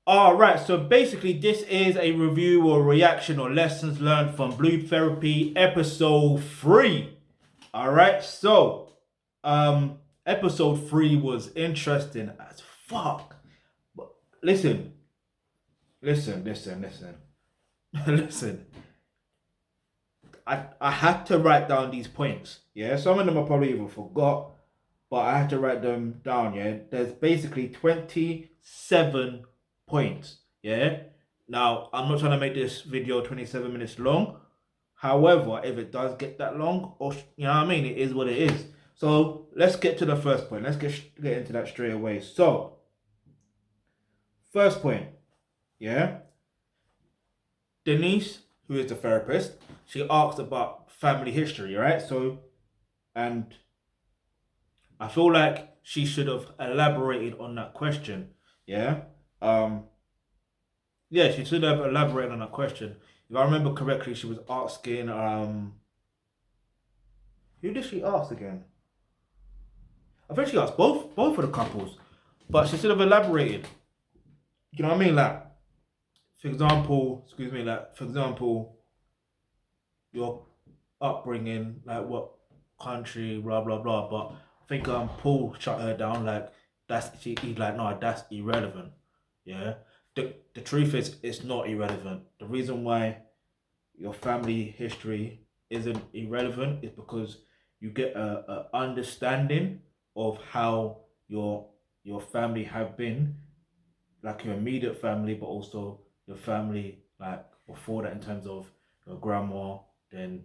Alright, so basically this is a review or reaction or lessons learned from Blue Therapy episode 3. Alright, so episode 3 was interesting as fuck. But listen, listen. Listen. I had to write down these points. Yeah, some of them I probably even forgot, but I had to write them down. Yeah, there's basically 27 points. Yeah. Now I'm not trying to make this video 27 minutes long. However, if it does get that long, or you know what I mean, it is what it is. So let's get to the first point. Let's get into that straight away. So first point. Yeah. Denise, who is the therapist, she asked about family history, right? So, and I feel like she should have elaborated on that question. Yeah. Um. Yeah, she should have elaborated on that question. If I remember correctly, she was asking who did she ask again? I think she asked both of the couples, but she should have elaborated. You know what I mean? Like, for example, excuse me, like for example, your upbringing, like what country, blah blah blah. But I think Paul shut her down. Like he's like, no, that's irrelevant. Yeah. The truth is, it's not irrelevant. The reason why your family history isn't irrelevant is because you get a understanding of how your family have been, like your immediate family, but also your family like before that in terms of your grandma, then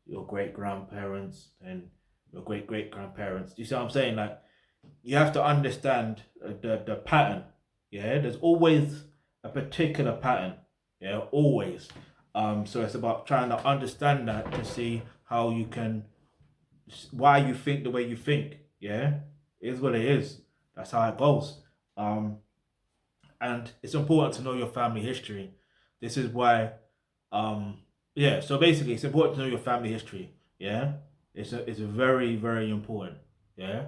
your great grandparents, and your great great grandparents. Do you see what I'm saying? Like you have to understand the pattern. Yeah, there's always a particular pattern. Yeah, always. So it's about trying to understand that to see how you can, why you think the way you think. Yeah, it is what it is. That's how it goes. Um, and it's important to know your family history. This is why, yeah. So basically, it's important to know your family history. Yeah, it's very very important. Yeah,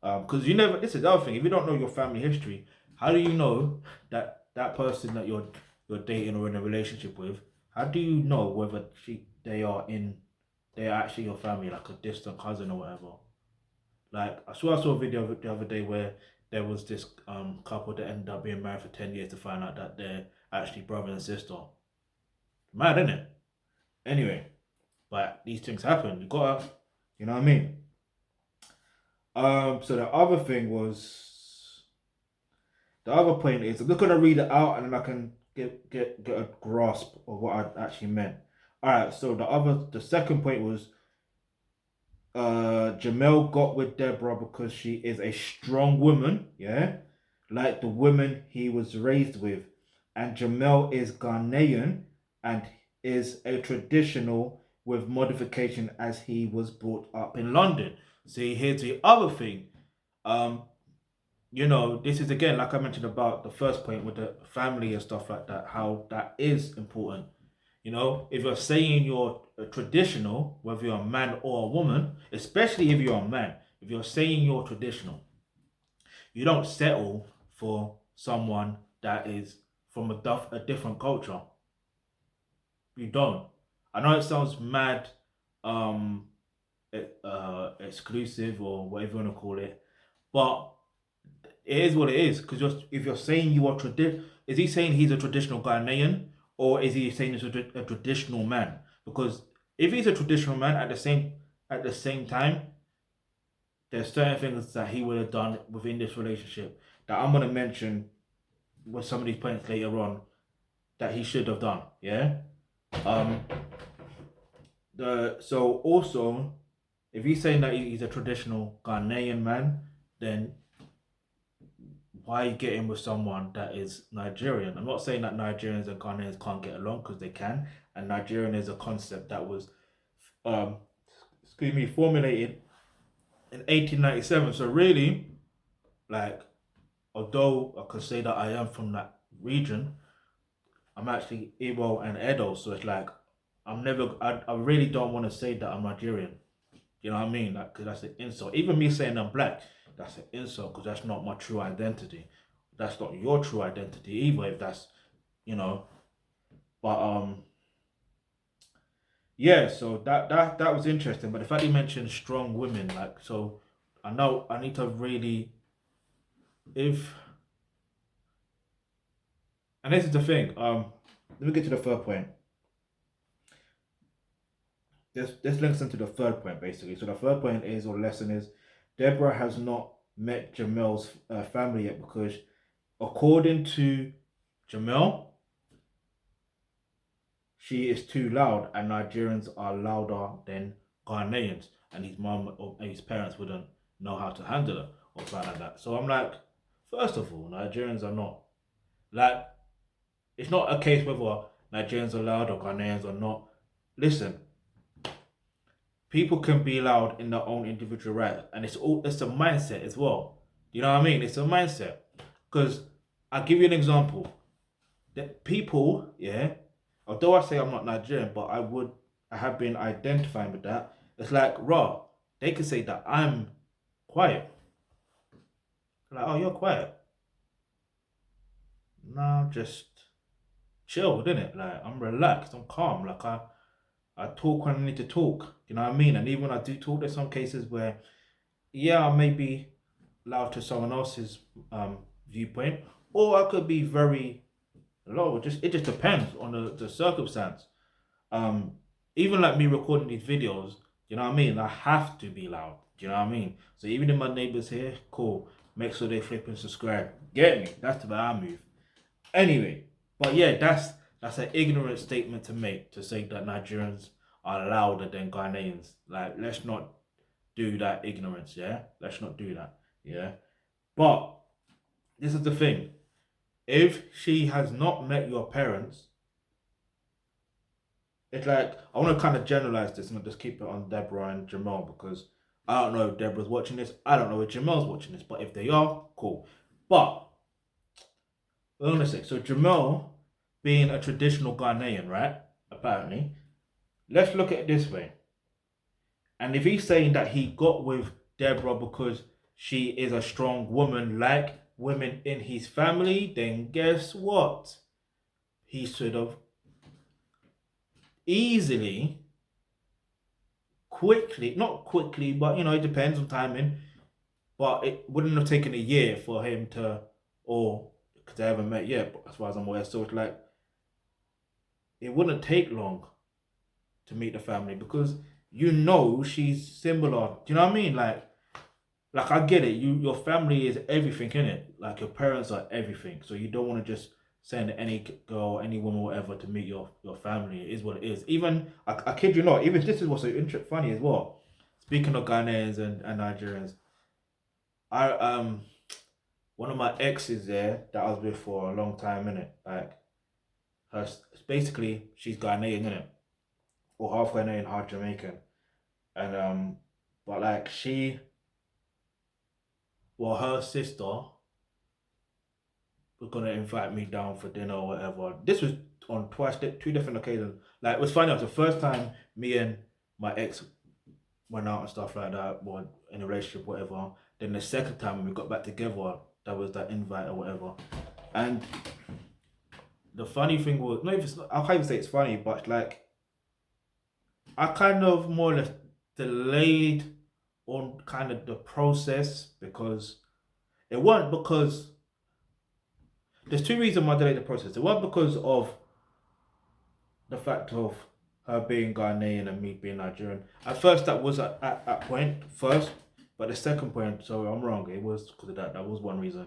because you never. This is the other thing. If you don't know your family history, how do you know that that person that you're dating or in a relationship with? How do you know whether they are actually your family, like a distant cousin or whatever? Like I saw a video the other day where there was this couple that ended up being married for 10 years to find out that they're actually brother and sister. Mad, isn't it? Anyway, but these things happen. You gotta, you know what I mean. So the other point is I'm just gonna read it out and then I can get a grasp of what I actually meant. All right. So the second point was Jamel got with Deborah because she is a strong woman, yeah, like the woman he was raised with. And Jamel is Ghanaian and is a traditional with modification as he was brought up in London. See, here's the other thing. Um, this is again, like I mentioned about the first point with the family and stuff like that, how that is important. If you're saying you're traditional, whether you're a man or a woman, especially if you're a man, if you're saying you're traditional, you don't settle for someone that is from a different culture. You don't. I know it sounds mad, um, exclusive or whatever you want to call it, but it is what it is. Because if you're saying you are is he saying he's a traditional Ghanaian, or is he saying he's a traditional man? Because if he's a traditional man, at the same time, there's certain things that he would have done within this relationship that I'm gonna mention with some of these points later on that he should have done. Yeah. Um. So also, if he's saying that he's a traditional Ghanaian man, then why get in with someone that is Nigerian? I'm not saying that Nigerians and Ghanaians can't get along, because they can, and Nigerian is a concept that was, um, formulated in 1897. So really, like, although I could say that I am from that region, I'm actually Igbo and Edo. So it's like I really don't want to say that I'm Nigerian. You know what I mean? Like, because that's an insult. Even me saying I'm black, that's an insult because that's not my true identity. that's not your true identity either. If that's, you know, but yeah. So that was interesting. But the fact you mentioned strong women, like, so I know I need to really, if, and this is the thing. Let me get to the third point. This links into the third point basically. So the third point is, or lesson is, Deborah has not met Jamel's family yet because, according to Jamel, she is too loud, and Nigerians are louder than Ghanaians, and his mom or his parents wouldn't know how to handle her or something like that. So I'm like, first of all, Nigerians are not like, it's not a case whether Nigerians are loud or Ghanaians are not. Listen, people can be loud in their own individual right, and it's a mindset as well. You know what I mean? It's a mindset. Because I'll give you an example. That people, yeah, although I say I'm not Nigerian, but I have been identifying with that. It's like, raw. They could say that I'm quiet. Like, oh, you're quiet. No, just chill, isn't it? Like, I'm relaxed, I'm calm. Like, I talk when I need to talk. You know what I mean? And even when I do talk, there's some cases where, yeah, I may be loud to someone else's viewpoint, or I could be very low. It just depends on the circumstance. Um, Even like me recording these videos, you know what I mean? I have to be loud. Do you know what I mean? So even if my neighbors here, cool. Make sure they flip and subscribe. Get me? That's the way I move. Anyway, but yeah, that's an ignorant statement to make, to say that Nigerians are louder than Ghanaians. Like, let's not do that ignorance, yeah? Let's not do that, yeah? But this is the thing. If she has not met your parents, it's like, I want to kind of generalize this and not just keep it on Deborah and Jamal, because I don't know if Deborah's watching this. I don't know if Jamal's watching this, but if they are, cool. But hold on a sec. So Jamal, being a traditional Ghanaian, right? Apparently, let's look at it this way. And if he's saying that he got with Deborah because she is a strong woman, like women in his family, then guess what? He should have easily, quickly, not quickly, but it depends on timing. But it wouldn't have taken a year for him to, or because they haven't met yet, but as far as I'm aware. So it's like, it wouldn't take long to meet the family, because she's similar. Do you know what I mean? Like I get it. Your family is everything, innit? Like, your parents are everything. So you don't want to just send any girl, any woman, whatever, to meet your family. It is what it is. Even I kid you not. Even this is what's so funny as well. Speaking of Ghanaians and Nigerians, I one of my exes there that I was with for a long time, innit? Like, her, basically she's Ghanaian, innit? Or half Ghanaian, half Jamaican. And but like, her sister was gonna invite me down for dinner or whatever. This was on two different occasions. Like, it was funny. It was the first time me and my ex went out and stuff like that, or in a relationship, whatever. Then the second time when we got back together, that was that invite or whatever. And the funny thing was, no, if it's not, I can't even say it's funny, but like, I kind of more or less delayed on kind of the process, because it wasn't because there's two reasons why I delayed the process. It wasn't because of the fact of her being Ghanaian and me being Nigerian. At first, that was at point first, but the second point, sorry, I'm wrong. It was because of that. That was one reason.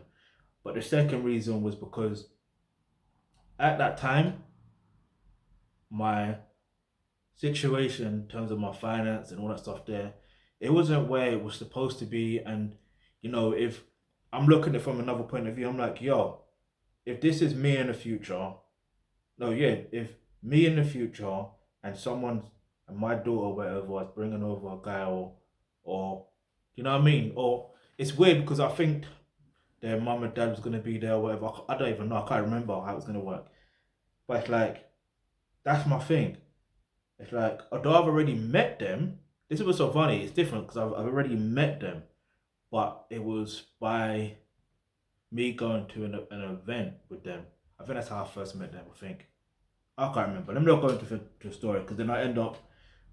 But the second reason was because at that time, my situation in terms of my finance and all that stuff there, it wasn't where it was supposed to be. And if I'm looking at it from another point of view, I'm like, yo, if this is me in the future, no, yeah, if me in the future and my daughter or whatever is bringing over a guy, or you know what I mean? Or it's weird because I think their mum and dad was going to be there or whatever. I don't even know. I can't remember how it was going to work. But it's like, that's my thing. It's like, although I've already met them, this is what's so funny. It's different because I've already met them, but it was by me going to an event with them. I think that's how I first met them. I think I can't remember. Let me not go into the story because then I end up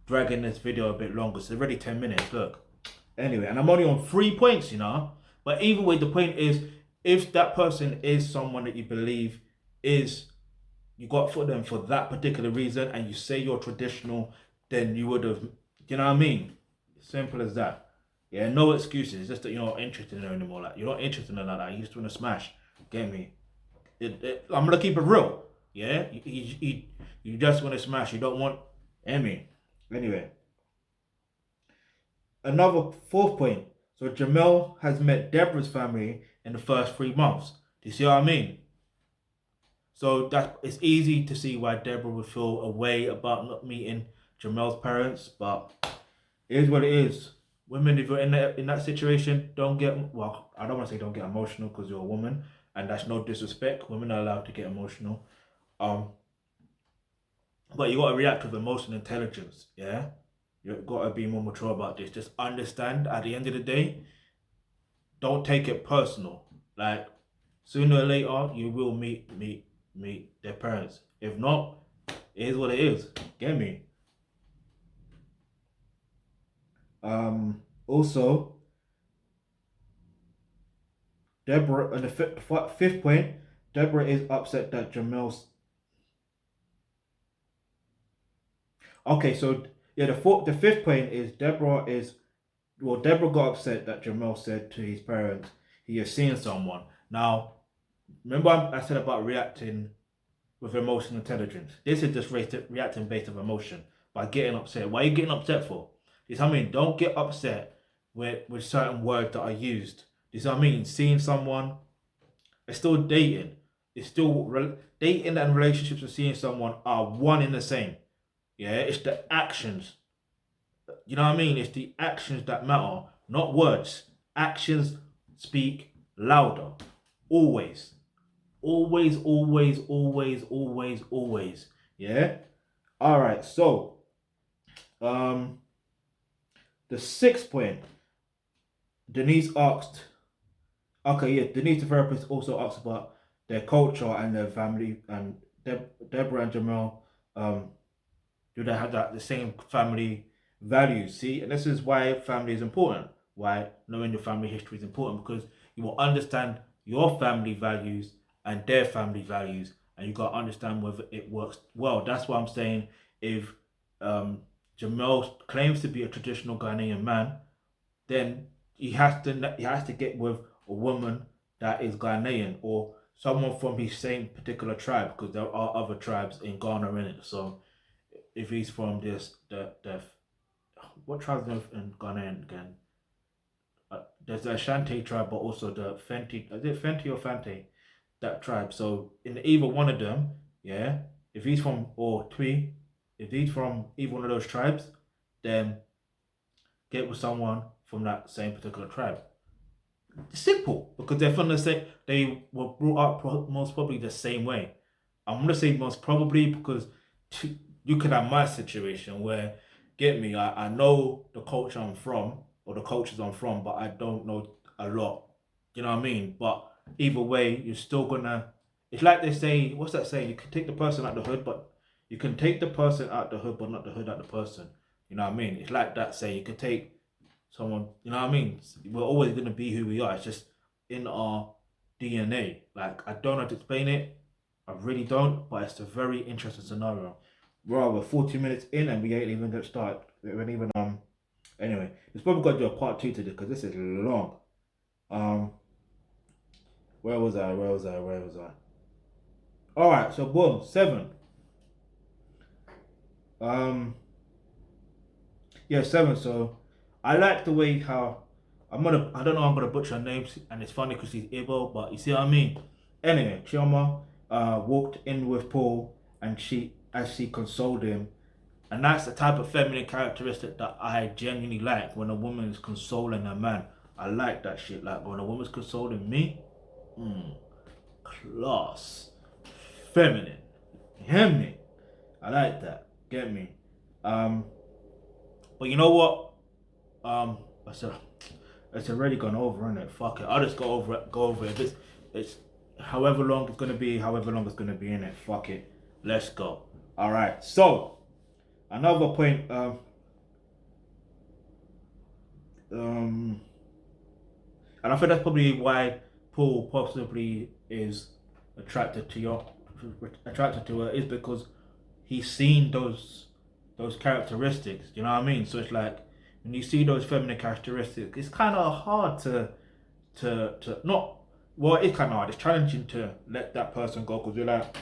dragging this video a bit longer. It's already 10 minutes. Look. Anyway, and I'm only on 3 points, you know. But either way, the point is, if that person is someone that you believe is you got for them for that particular reason, and you say you're traditional, then you would have, you know what I mean? Simple as that. Yeah, no excuses. It's just that you're not interested in her anymore. Like you're not interested in her like that. You just want to smash. Get me? I'm gonna keep it real. Yeah, you just want to smash. You don't want. Emmy. Anyway, another fourth point. So Jamel has met Deborah's family in the first 3 months. Do you see what I mean? So that it's easy to see why Deborah would feel a way about not meeting Jamel's parents, but it is what it is. Women, if you're in that situation, don't get, well, I don't want to say don't get emotional because you're a woman, and that's no disrespect. Women are allowed to get emotional. Um, but you gotta react with emotional intelligence, yeah? You gotta be more mature about this. Just understand at the end of the day, don't take it personal. Like sooner or later you will meet their parents. If not, it is what it is. Get me? Also, Deborah, on the fifth point, Deborah is upset that Jamel's. Okay, so yeah, the fifth point is Deborah got upset that Jamel said to his parents he has seen someone. Now, remember I said about reacting with emotional intelligence. This is just reacting based on emotion by getting upset. Why are you getting upset for? This I mean, don't get upset with certain words that are used. This I mean, seeing someone, it's still dating. It's still dating and relationships and seeing someone are one in the same. Yeah, it's the actions. You know what I mean? It's the actions that matter, not words. Actions speak louder. Always. Always, always, always, always, always. Yeah? Alright, so um the sixth point, Denise asked, okay, yeah, Denise the therapist also asked about their culture and their family, and Deborah and Jamel, do they have the same family values? See, and this is why family is important. Why knowing your family history is important, because you will understand your family values and their family values, and you got to understand whether it works well. That's why I'm saying if Jamel claims to be a traditional Ghanaian man, then he has to get with a woman that is Ghanaian or someone from his same particular tribe, because there are other tribes in Ghana in it. So if he's from the what tribe in Ghana again? There's the Ashanti tribe, but also the Fenty. Is it Fenty or Fante? That tribe. So in either one of them, yeah. If he's from or Twi, if he's from either one of those tribes, then get with someone from that same particular tribe. Simple, because they're from the same. They were brought up most probably the same way. I'm gonna say most probably because you could have my situation where, get me, I know the culture I'm from or the cultures I'm from, but I don't know a lot. You know what I mean? But either way, you're still gonna. It's like they say. What's that saying? You can take the person out the hood, but you can take the person out the hood, but not the hood out the person. You know what I mean? It's like that saying. You can take someone, you know what I mean? We're always gonna be who we are. It's just in our DNA. Like I don't know how to explain it. I really don't, but it's a very interesting scenario. We're 40 minutes in and we ain't even gonna start. We ain't even anyway. It's probably gonna do a part two to this because this is long. Um where was I? Alright, so boom, 7. Um yeah, 7. So I like the way how I don't know, I'm gonna butcher her names, and it's funny because she's Igbo, but you see what I mean. Anyway, Chioma walked in with Paul, and she consoled him, and that's the type of feminine characteristic that I genuinely like. When a woman is consoling a man, I like that shit. Like when a woman's consoling me, class, feminine, you hear me? I like that. Get me? Um, but you know what? I said it's already gone over, isn't it? Fuck it. I'll just go over it. Go over it. It's however long it's gonna be, in it. Fuck it. Let's go. Alright, so another point, and I think that's probably why Paul possibly is attracted to her, is because he's seen those characteristics. You know what I mean? So it's like when you see those feminine characteristics, it's kind of hard to not. Well, it's kind of hard. It's challenging to let that person go because you're like,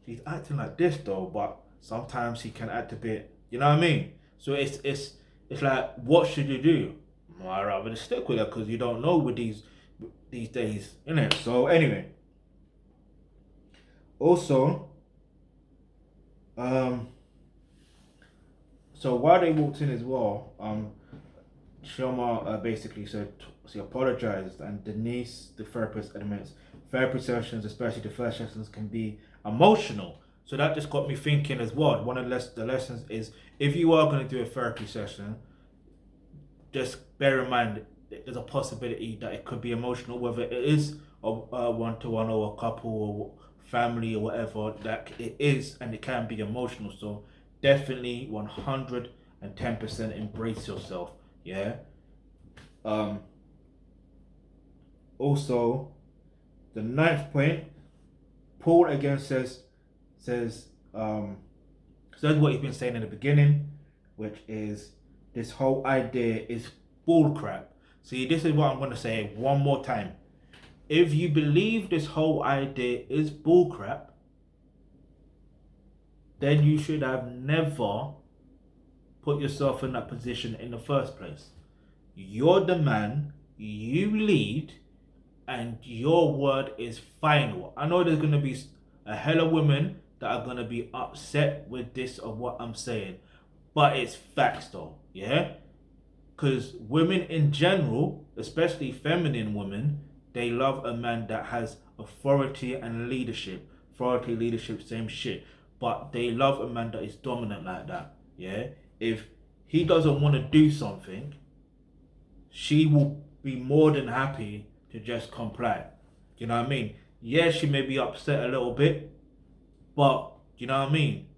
he's acting like this though, but sometimes he can act a bit. You know what I mean? So it's like, what should you do? Well, I'd rather just stick with her because you don't know with these days, innit? So anyway, also, so while they walked in as well, Shoma basically said she apologized, and Denise, the therapist, admits therapy sessions, especially the first sessions, can be emotional. So that just got me thinking as well. One of the lessons is, if you are going to do a therapy session, just bear in mind there's a possibility that it could be emotional, whether it is a one-to-one or a couple or family or whatever, that it is, and it can be emotional. So definitely 110% embrace yourself. Yeah. Also, the ninth point, Paul again says what he's been saying in the beginning, which is this whole idea is bullcrap. See, this is what I'm going to say one more time. If you believe this whole idea is bullcrap, then you should have never put yourself in that position in the first place. You're the man, you lead, and your word is final. I know there's going to be a hell of women that are going to be upset with this of what I'm saying, but it's facts though, yeah? Because women in general, especially feminine women, they love a man that has authority and leadership. Authority, leadership, same shit. But they love a man that is dominant like that, yeah? If he doesn't want to do something, she will be more than happy to just comply. You know what I mean? Yeah, she may be upset a little bit, but you know what I mean?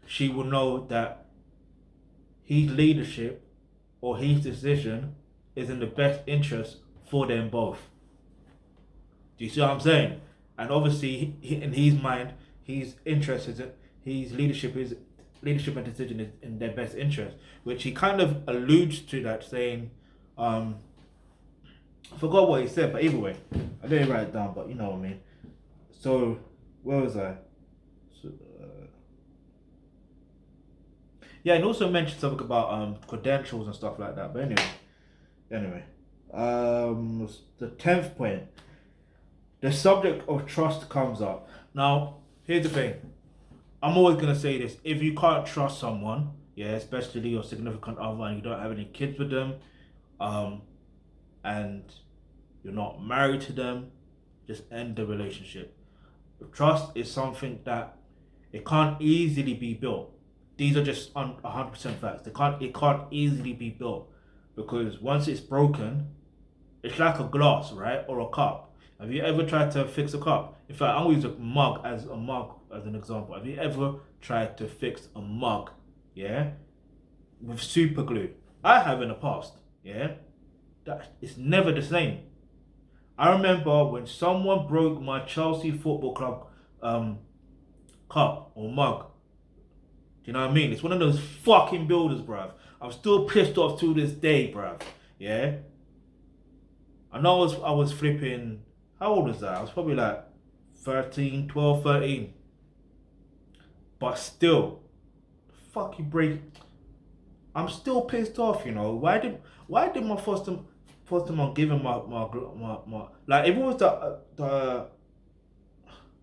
She will know that his leadership or his decision is in the best interest for them both. Do you see what I'm saying? And obviously, in his mind, his interest is his leadership and decision is in their best interest, which he kind of alludes to that, saying, I forgot what he said, but either way, I didn't write it down, but you know what I mean. So, where was I? So, yeah, and also mentioned something about credentials and stuff like that. But anyway, the 10th point, the subject of trust comes up. Now, here's the thing. I'm always gonna say this: if you can't trust someone, yeah, especially your significant other, and you don't have any kids with them, and you're not married to them, just end the relationship. Trust is something that it can't easily be built. These are just 100% facts. It can't easily be built, because once it's broken, it's like a glass, right, or a cup. Have you ever tried to fix a cup? In fact, I'm gonna use a mug as an example. Have you ever tried to fix a mug, yeah, with super glue? I have in the past, yeah. That it's never the same. I remember when someone broke my Chelsea Football Club cup or mug. Do you know what I mean? It's one of those fucking builders, bruv. I'm still pissed off to this day, bruv. Yeah? I know I was flipping. How old was that? I was probably like 12, 13. But still, fucking break. I'm still pissed off, you know. Why did my foster mom give him my like, if it was the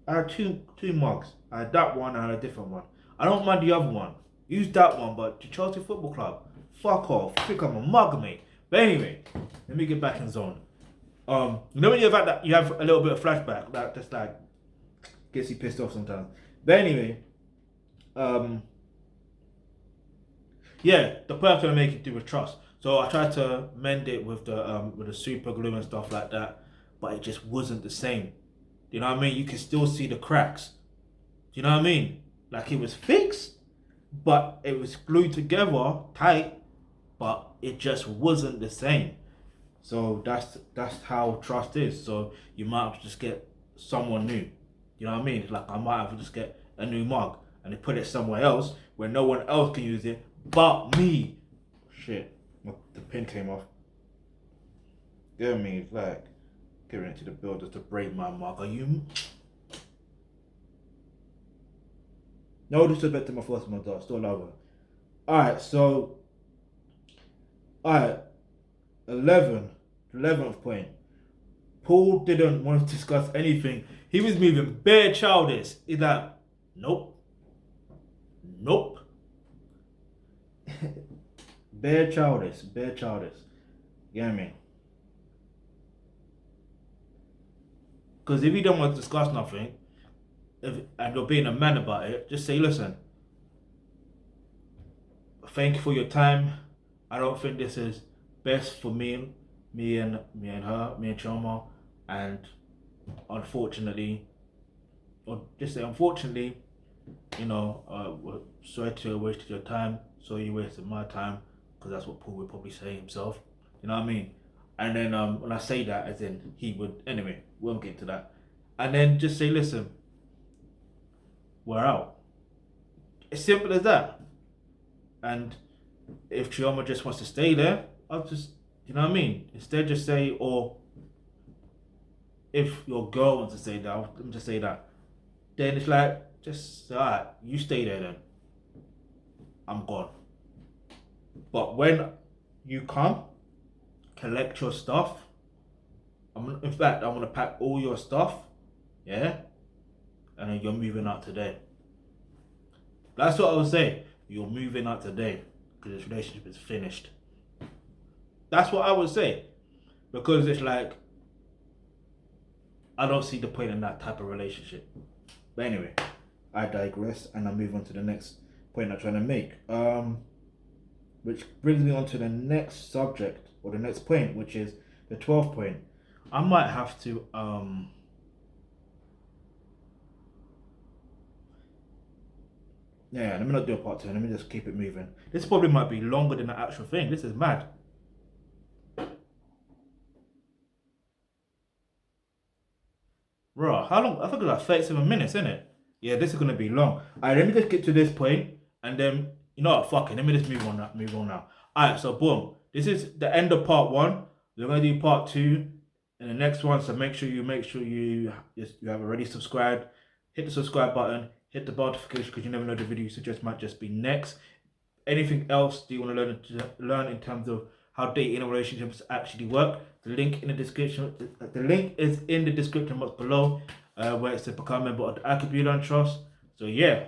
I had two mugs. I had that one and I had a different one. I don't mind the other one. Use that one, but the Chelsea Football Club, fuck off. I think I'm a mug, mate. But anyway, let me get back in zone. You know when you have that, you have a little bit of flashback that just like gets you pissed off sometimes. But anyway, yeah, the point I'm trying to make it do with trust. So I tried to mend it with the super glue and stuff like that, but it just wasn't the same. You know what I mean? You can still see the cracks. Do you know what I mean? Like it was fixed, but it was glued together tight, but it just wasn't the same. So that's how trust is. So you might have to just get someone new. You know what I mean? Like I might have to just get a new mug and they put it somewhere else where no one else can use it but me. Shit, the pin came off. Get me, like getting into the builders to break my mug. Are you? No disrespect to my first mother, still love her. Alright, so alright, 11th point. Paul didn't want to discuss anything. He was moving bare childish. He's like, nope. bare childish. You know what I mean? Because if you don't want to discuss nothing, and you're being a man about it, just say, listen, thank you for your time. I don't think this is best for me and her, me and Choma, and unfortunately, or just say unfortunately, you know, we're sorry to have wasted your time, so you wasted my time, because that's what Paul would probably say himself. You know what I mean? And then when I say that, as in he would, anyway, we'll get to that. And then just say, listen, we're out. As simple as that. And if Chioma just wants to stay there, I'll just, you know what I mean? Instead, just say, or if your girl wants to say that, let me just say that. Then it's like, just, alright, you stay there then. I'm gone. But when you come, collect your stuff. In fact, I'm going to pack all your stuff. Yeah? And then you're moving out today. That's what I would say. You're moving out today because this relationship is finished. That's what I would say. Because it's like, I don't see the point in that type of relationship. But anyway, I digress and I move on to the next point I'm trying to make. Which brings me on to the next subject, or the next point, which is the 12th point. I might have to yeah, let me not do a part 2, let me just keep it moving. This probably might be longer than the actual thing. This is mad. Bro, how long? I think it's like 37 minutes, isn't it? Yeah, this is gonna be long. Alright, let me just get to this point and then you know what, fuck it, let me just move on now. Alright, so boom. This is the end of part 1. We're gonna do part 2 in the next one. So make sure you have already subscribed. Hit the subscribe button, hit the notification because you never know the video you suggest might just be next. Anything else do you want to learn in terms of how dating and relationships actually work? The link in the description. The link is in the description box below, where it says become a member of the Alkebulantrust. So yeah,